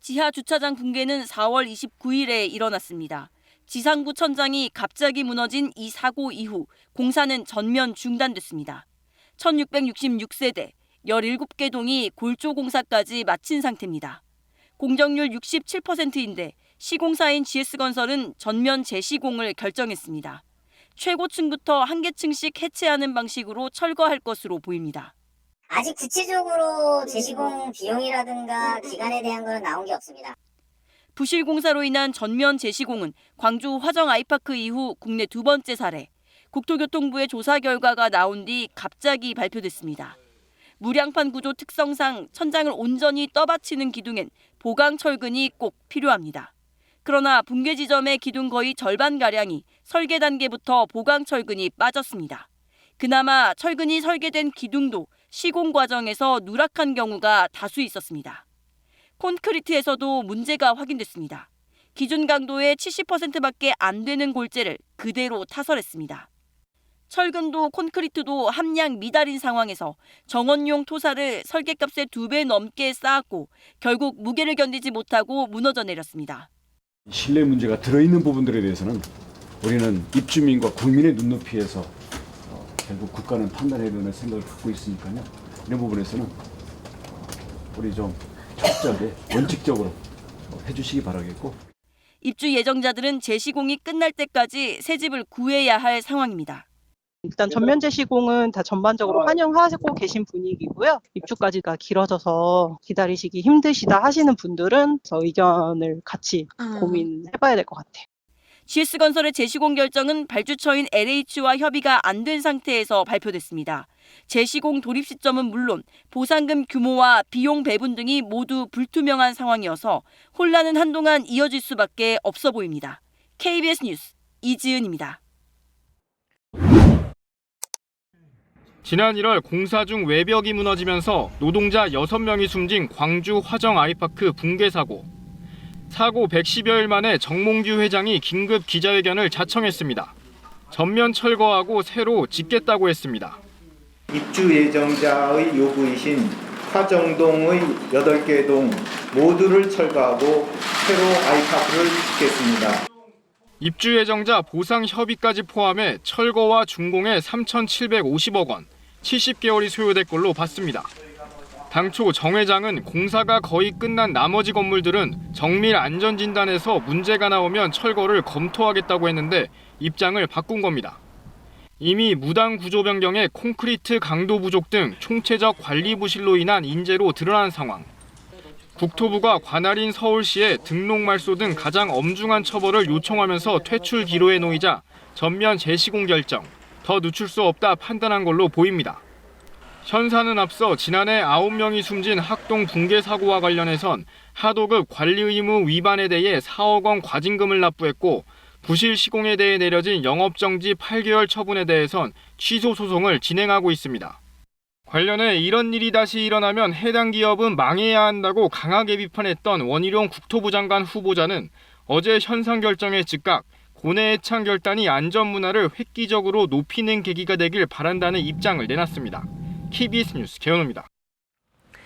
지하 주차장 붕괴는 4월 29일에 일어났습니다. 지상부 천장이 갑자기 무너진 이 사고 이후 공사는 전면 중단됐습니다. 1666세대, 17개 동이 골조 공사까지 마친 상태입니다. 공정률 67%인데 시공사인 GS건설은 전면 재시공을 결정했습니다. 최고층부터 한 개층씩 해체하는 방식으로 철거할 것으로 보입니다. 아직 구체적으로 재시공 비용이라든가 기간에 대한 건 나온 게 없습니다. 부실 공사로 인한 전면 재시공은 광주 화정 아이파크 이후 국내 두 번째 사례. 국토교통부의 조사 결과가 나온 뒤 갑자기 발표됐습니다. 무량판 구조 특성상 천장을 온전히 떠받치는 기둥엔 보강 철근이 꼭 필요합니다. 그러나 붕괴 지점의 기둥 거의 절반가량이 설계 단계부터 보강 철근이 빠졌습니다. 그나마 철근이 설계된 기둥도 시공 과정에서 누락한 경우가 다수 있었습니다. 콘크리트에서도 문제가 확인됐습니다. 기준 강도의 70%밖에 안 되는 골재를 그대로 타설했습니다. 철근도 콘크리트도 함량 미달인 상황에서 정원용 토사를 설계값의 2배 넘게 쌓았고 결국 무게를 견디지 못하고 무너져 내렸습니다. 신뢰 문제가 들어있는 부분들에 대해서는 우리는 입주민과 국민의 눈높이에서 결국 국가는 판단해야 되는 생각을 갖고 있으니까요. 이런 부분에서는 우리 좀 철저하게 원칙적으로 해주시기 바라겠고. 입주 예정자들은 재시공이 끝날 때까지 새 집을 구해야 할 상황입니다. 일단 전면 재시공은 다 전반적으로 환영하고 계신 분위기고요. 입주까지가 길어져서 기다리시기 힘드시다 하시는 분들은 저 의견을 같이 고민해봐야 될 것 같아요. GS건설의 재시공 결정은 발주처인 LH와 협의가 안 된 상태에서 발표됐습니다. 재시공 돌입 시점은 물론 보상금 규모와 비용 배분 등이 모두 불투명한 상황이어서 혼란은 한동안 이어질 수밖에 없어 보입니다. KBS 뉴스 이지은입니다. 지난 1월 공사 중 외벽이 무너지면서 노동자 6명이 숨진 광주 화정 아이파크 붕괴 사고. 사고 110여일 만에 정몽규 회장이 긴급 기자회견을 자청했습니다. 전면 철거하고 새로 짓겠다고 했습니다. 입주 예정자의 요구이신 화정동의 8개 동 모두를 철거하고 새로 아이파크를 짓겠습니다. 입주 예정자 보상 협의까지 포함해 철거와 준공에 3,750억 원, 70개월이 소요될 걸로 봤습니다. 당초 정 회장은 공사가 거의 끝난 나머지 건물들은 정밀 안전진단에서 문제가 나오면 철거를 검토하겠다고 했는데 입장을 바꾼 겁니다. 이미 무단 구조 변경에 콘크리트 강도 부족 등 총체적 관리 부실로 인한 인재로 드러난 상황. 국토부가 관할인 서울시에 등록 말소 등 가장 엄중한 처벌을 요청하면서 퇴출 기로에 놓이자 전면 재시공 결정, 더 늦출 수 없다 판단한 걸로 보입니다. 현사는 앞서 지난해 9명이 숨진 학동 붕괴 사고와 관련해선 하도급 관리 의무 위반에 대해 4억 원 과징금을 납부했고 부실 시공에 대해 내려진 영업정지 8개월 처분에 대해선 취소 소송을 진행하고 있습니다. 관련해 이런 일이 다시 일어나면 해당 기업은 망해야 한다고 강하게 비판했던 원희룡 국토부 장관 후보자는 어제 현상 결정에 즉각 고뇌의 창 결단이 안전 문화를 획기적으로 높이는 계기가 되길 바란다는 입장을 내놨습니다. KBS 뉴스 개연호입니다.